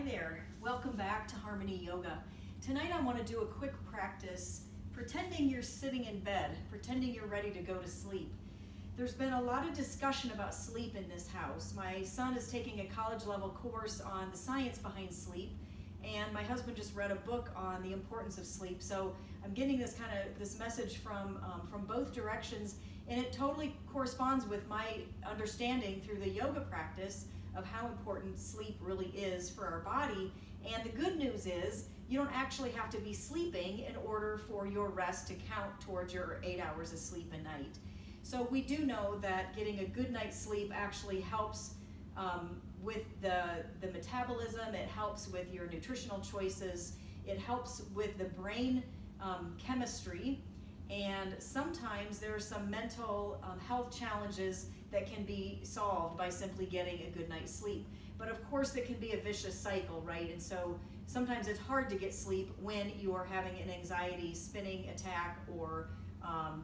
Hi there, welcome back to Harmony Yoga. Tonight I want to do a quick practice pretending you're sitting in bed, pretending you're ready to go to sleep. There's been a lot of discussion about sleep in this house. My son is taking a college level course on the science behind sleep, and my husband just read a book on the importance of sleep. So I'm getting this message from both directions, and it totally corresponds with my understanding through the yoga practice of how important sleep really is for our body. And the good news is you don't actually have to be sleeping in order for your rest to count towards your 8 hours of sleep a night. So we do know that getting a good night's sleep actually helps with the metabolism, it helps with your nutritional choices, it helps with the brain chemistry, and sometimes there are some mental health challenges that can be solved by simply getting a good night's sleep. But of course it can be a vicious cycle, right? And so sometimes it's hard to get sleep when you are having an anxiety spinning attack, or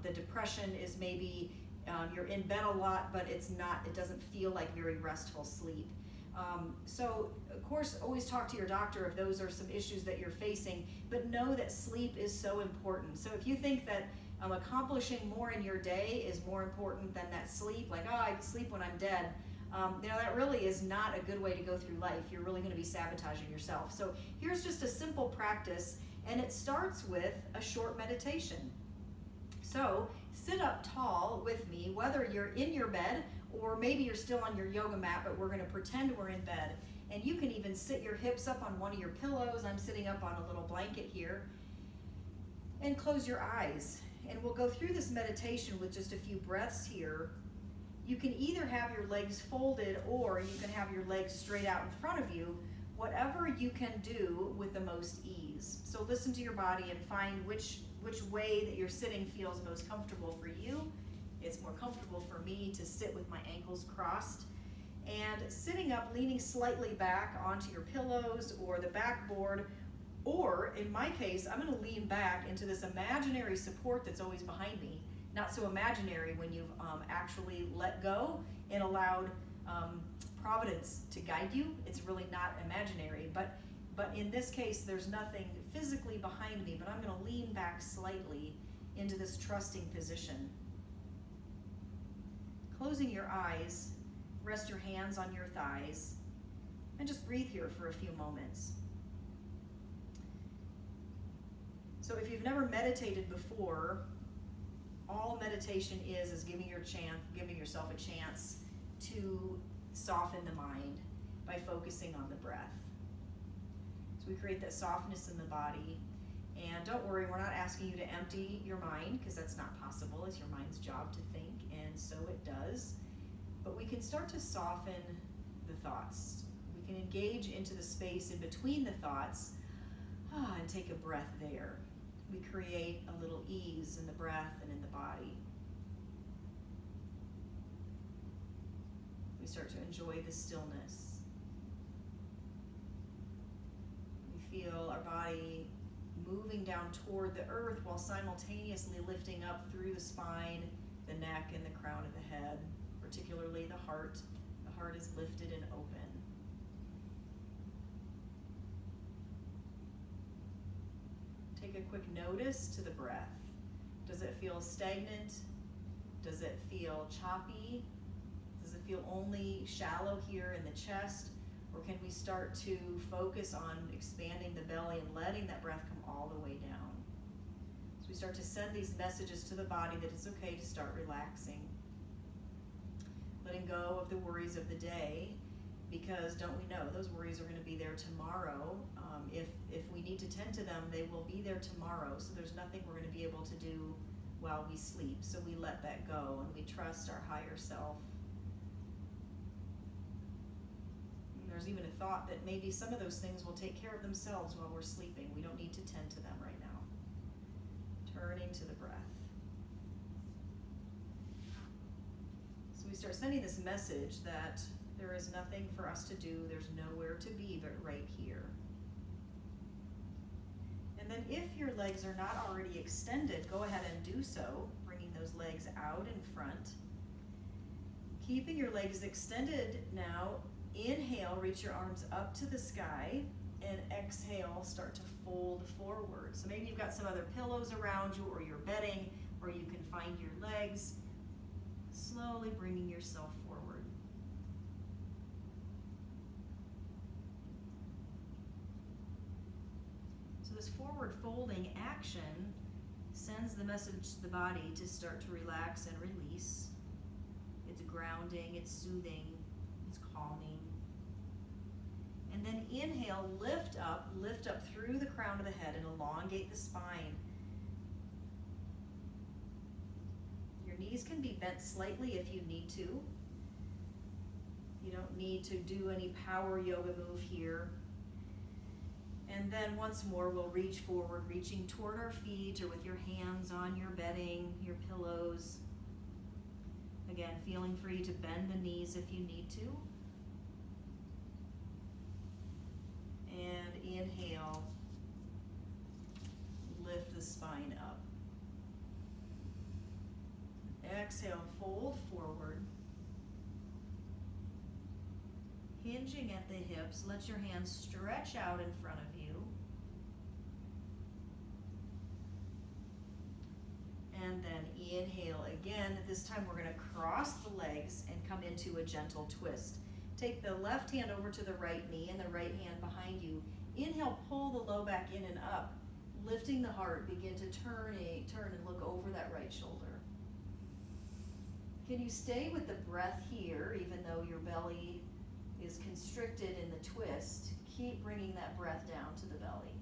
the depression is maybe you're in bed a lot, but it doesn't feel like very restful sleep. So of course always talk to your doctor if those are some issues that you're facing, but know that sleep is so important. So if you think that accomplishing more in your day is more important than that sleep, like, oh, I can sleep when I'm dead, that really is not a good way to go through life. You're really going to be sabotaging yourself. So here's just a simple practice, and it starts with a short meditation. So sit up tall with me, whether you're in your bed or maybe you're still on your yoga mat, but we're going to pretend we're in bed. And you can even sit your hips up on one of your pillows. I'm sitting up on a little blanket here. And close your eyes. And we'll go through this meditation with just a few breaths here. You can either have your legs folded or you can have your legs straight out in front of you, whatever you can do with the most ease. So listen to your body and find which way that you're sitting feels most comfortable for you. It's more comfortable for me to sit with my ankles crossed. And sitting up, leaning slightly back onto your pillows or the backboard, or in my case, I'm going to lean back into this imaginary support that's always behind me. Not so imaginary when you've actually let go and allowed providence to guide you. It's really not imaginary, but in this case, there's nothing physically behind me, but I'm going to lean back slightly into this trusting position. Closing your eyes, rest your hands on your thighs, and just breathe here for a few moments. So if you've never meditated before, all meditation is giving yourself a chance to soften the mind by focusing on the breath. So we create that softness in the body. And don't worry, we're not asking you to empty your mind, because that's not possible. It's your mind's job to think, and so it does. But we can start to soften the thoughts. We can engage into the space in between the thoughts and take a breath there. We create a little ease in the breath and in the body. We start to enjoy the stillness. We feel our body moving down toward the earth while simultaneously lifting up through the spine, the neck, and the crown of the head, particularly the heart. The heart is lifted and open. Take a quick notice to the breath. Does it feel stagnant? Does it feel choppy? Does it feel only shallow here in the chest? Or can we start to focus on expanding the belly and letting that breath come all the way down? So we start to send these messages to the body that it's okay to start relaxing. Letting go of the worries of the day, because don't we know those worries are going to be there tomorrow. If we need to tend to them, they will be there tomorrow. So there's nothing we're going to be able to do while we sleep. So we let that go and we trust our higher self. And there's even a thought that maybe some of those things will take care of themselves while we're sleeping. We don't need to tend to them right now. Turning to the breath. So we start sending this message that there is nothing for us to do, there's nowhere to be but right here. And then if your legs are not already extended, go ahead and do so, bringing those legs out in front. Keeping your legs extended now Inhale, reach your arms up to the sky, and exhale, start to fold forward. So maybe you've got some other pillows around you, or you're bedding, or you can find your legs. Slowly bringing yourself forward. So this forward folding action sends the message to the body to start to relax and release. It's grounding, it's soothing, it's calming. And then inhale, lift up through the crown of the head and elongate the spine. Your knees can be bent slightly if you need to. You don't need to do any power yoga move here. And then once more, we'll reach forward, reaching toward our feet or with your hands on your bedding, your pillows. Again, feeling free to bend the knees if you need to. And inhale, lift the spine up. Exhale, fold forward. Hinging at the hips, let your hands stretch out in front of you. And then inhale again. This time we're going to cross the legs and come into a gentle twist. Take the left hand over to the right knee and the right hand behind you. Inhale, pull the low back in and up, lifting the heart. Begin to turn and look over that right shoulder. Can you stay with the breath here, even though your belly is constricted in the twist? Keep bringing that breath down to the belly.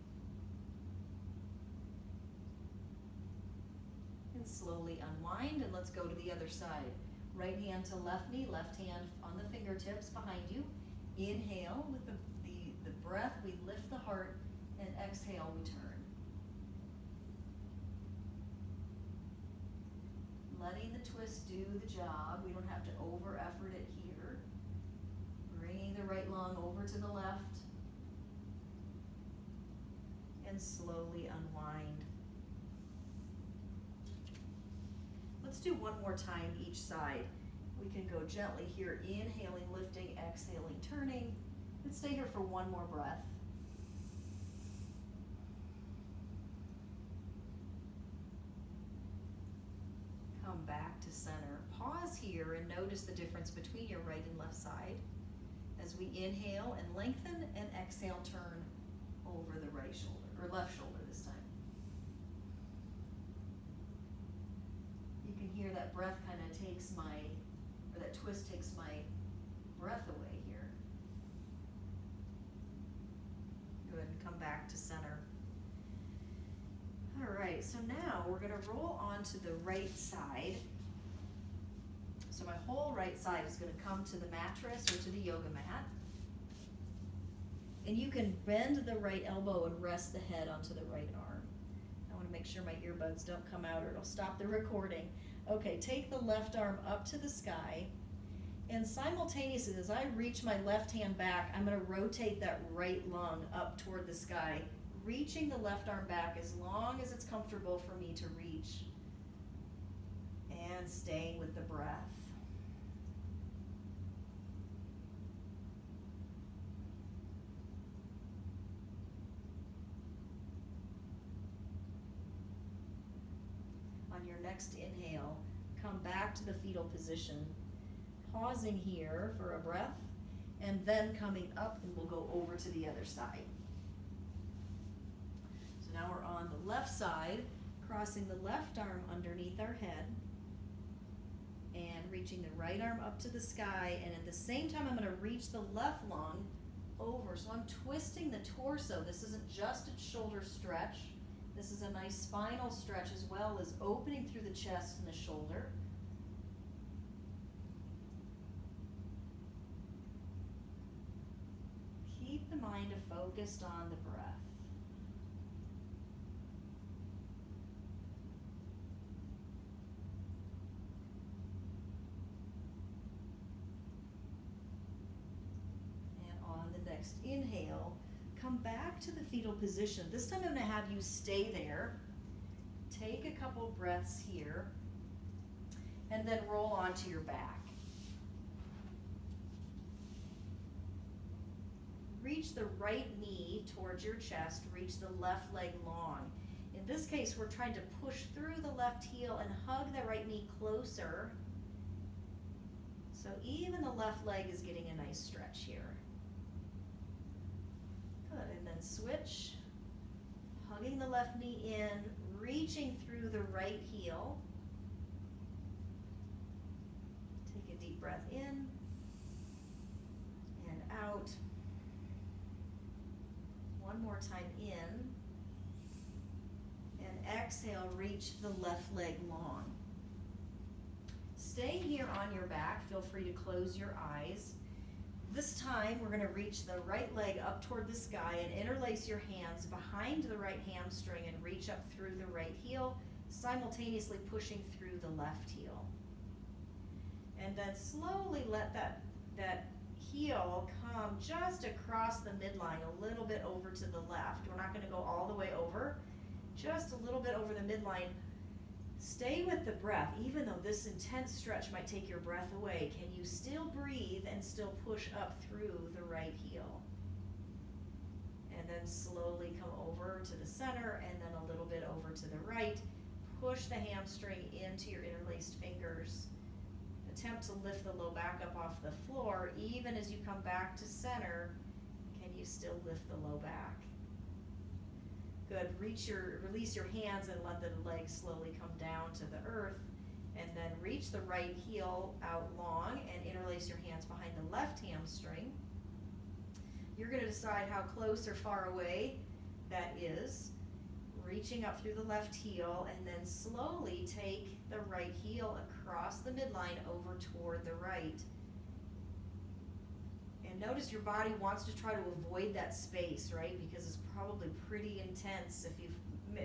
And slowly unwind, and let's go to the other side. Right hand to left knee, left hand on the fingertips behind you. Inhale, with the breath, we lift the heart, and exhale, we turn. Letting the twist do the job. We don't have to over effort it here. Bringing the right lung over to the left. And slowly unwind. Let's do one more time each side. We can go gently here, inhaling, lifting, exhaling, turning. Let's stay here for one more breath. Come back to center. Pause here and notice the difference between your right and left side. As we inhale and lengthen, and exhale, turn over the right shoulder, or left shoulder this time. You can hear that breath kind of that twist takes my breath away here. Go ahead and come back to center. All right, so now we're gonna roll onto the right side. So my whole right side is gonna come to the mattress or to the yoga mat. And you can bend the right elbow and rest the head onto the right arm. I wanna make sure my earbuds don't come out or it'll stop the recording. Okay, take the left arm up to the sky, and simultaneously as I reach my left hand back, I'm gonna rotate that right lung up toward the sky, reaching the left arm back as long as it's comfortable for me to reach, and staying with the breath. On your next inhale, come back to the fetal position, pausing here for a breath, and then coming up, and we'll go over to the other side. So now we're on the left side, crossing the left arm underneath our head, and reaching the right arm up to the sky, and at the same time I'm going to reach the left lung over. So I'm twisting the torso. This isn't just a shoulder stretch. This is a nice spinal stretch as well as opening through the chest and the shoulder. Keep the mind focused on the breath. And on the next inhale, come back to the fetal position. This time I'm going to have you stay there. Take a couple breaths here, and then roll onto your back. reach the right knee towards your chest, reach the left leg long. In this case, we're trying to push through the left heel and hug the right knee closer. So even the left leg is getting a nice stretch here. Good, and then switch. Hugging the left knee in, reaching through the right heel. Take a deep breath in and out. One more time in. And exhale, reach the left leg long. Stay here on your back. Feel free to close your eyes. This time, we're going to reach the right leg up toward the sky and interlace your hands behind the right hamstring and reach up through the right heel, simultaneously pushing through the left heel. And then slowly let that heel come just across the midline, a little bit over to the left. We're not going to go all the way over, just a little bit over the midline. Stay with the breath. Even though this intense stretch might take your breath away, can you still breathe and still push up through the right heel? And then slowly come over to the center and then a little bit over to the right. Push the hamstring into your interlaced fingers. Attempt to lift the low back up off the floor. Even as you come back to center, can you still lift the low back? Good. Release your hands and let the legs slowly come down to the earth. And then reach the right heel out long and interlace your hands behind the left hamstring. You're going to decide how close or far away that is. Reaching up through the left heel and then slowly take the right heel across the midline over toward the right. And notice your body wants to try to avoid that space, right? Because it's probably pretty intense. If you've,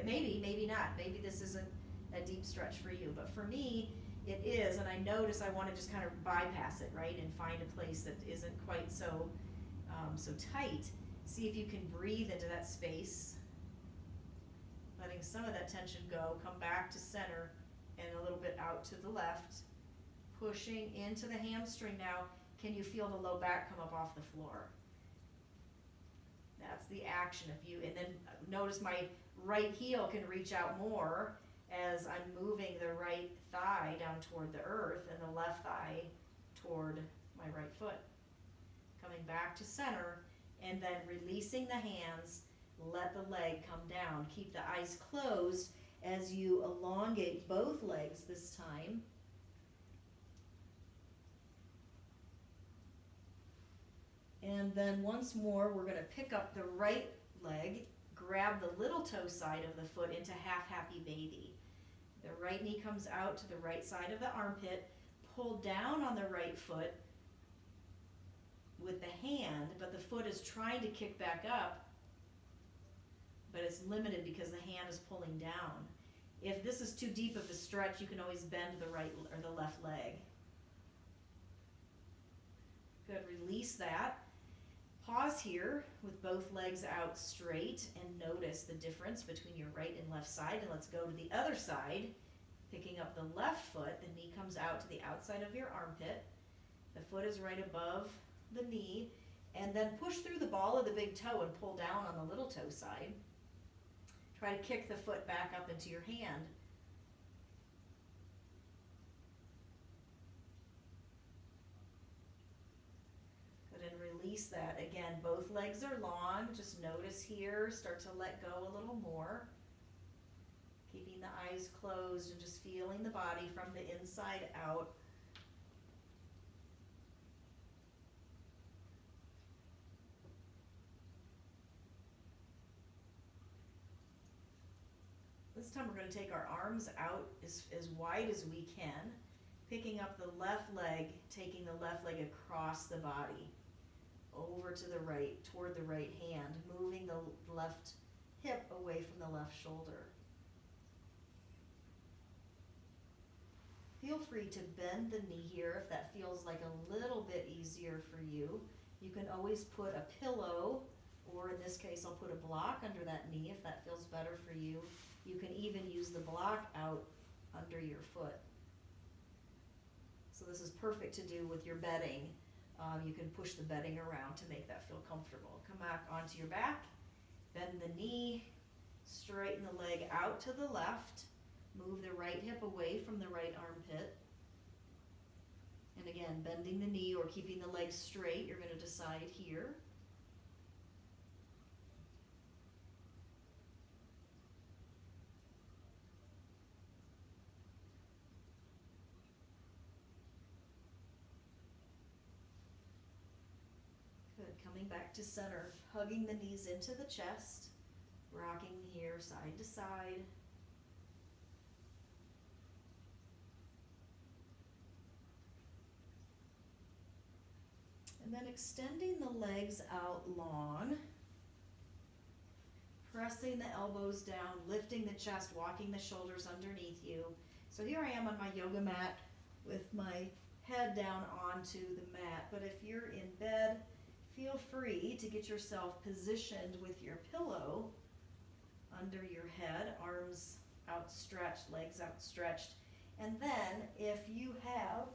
maybe not. Maybe this isn't a deep stretch for you. But for me, it is. And I notice I want to just kind of bypass it, right? And find a place that isn't quite so tight. See if you can breathe into that space. Letting some of that tension go. Come back to center and a little bit out to the left. Pushing into the hamstring now. Can you feel the low back come up off the floor? That's the action. And then notice my right heel can reach out more as I'm moving the right thigh down toward the earth and the left thigh toward my right foot. Coming back to center and then releasing the hands, let the leg come down. Keep the eyes closed as you elongate both legs this time. And then once more, we're going to pick up the right leg, grab the little toe side of the foot into half happy baby. The right knee comes out to the right side of the armpit, pull down on the right foot with the hand, but the foot is trying to kick back up, but it's limited because the hand is pulling down. If this is too deep of a stretch, you can always bend the right or the left leg. Good, release that. Pause here with both legs out straight and notice the difference between your right and left side. And let's go to the other side. Picking up the left foot, the knee comes out to the outside of your armpit. The foot is right above the knee. And then push through the ball of the big toe and pull down on the little toe side. Try to kick the foot back up into your hand. Release that. Again, both legs are long. Just notice here, start to let go a little more. Keeping the eyes closed and just feeling the body from the inside out. This time we're going to take our arms out as wide as we can. Picking up the left leg, taking the left leg across the body. Over to the right, toward the right hand, moving the left hip away from the left shoulder. Feel free to bend the knee here if that feels like a little bit easier for you. You can always put a pillow, or in this case I'll put a block under that knee if that feels better for you. You can even use the block out under your foot. So this is perfect to do with your bedding. You can push the bedding around to make that feel comfortable. Come back onto your back, bend the knee, straighten the leg out to the left, move the right hip away from the right armpit. And again, bending the knee or keeping the leg straight, you're going to decide here. Good, coming back to center, hugging the knees into the chest, rocking here side to side. And then extending the legs out long, pressing the elbows down, lifting the chest, walking the shoulders underneath you. So here I am on my yoga mat with my head down onto the mat. But if you're in bed, feel free to get yourself positioned with your pillow under your head, arms outstretched, legs outstretched. And then if you have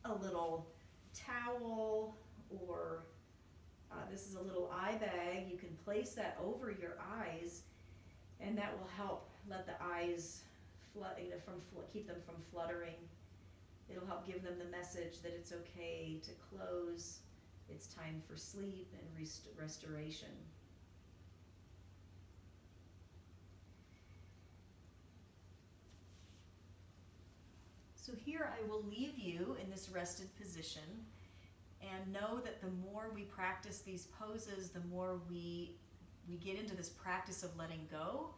a little towel or this is a little eye bag, you can place that over your eyes, and that will help let the eyes keep them from fluttering. It'll help give them the message that it's okay to close. It's time for sleep and restoration. So here I will leave you in this rested position, and know that the more we practice these poses, the more we get into this practice of letting go,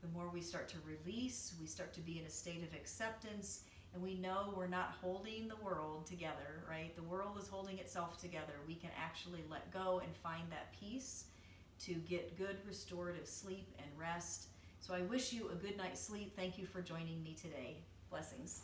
the more we start to release, we start to be in a state of acceptance, and we know we're not holding the world together, right? The world is holding itself together. We can actually let go and find that peace to get good restorative sleep and rest. So I wish you a good night's sleep. Thank you for joining me today. Blessings.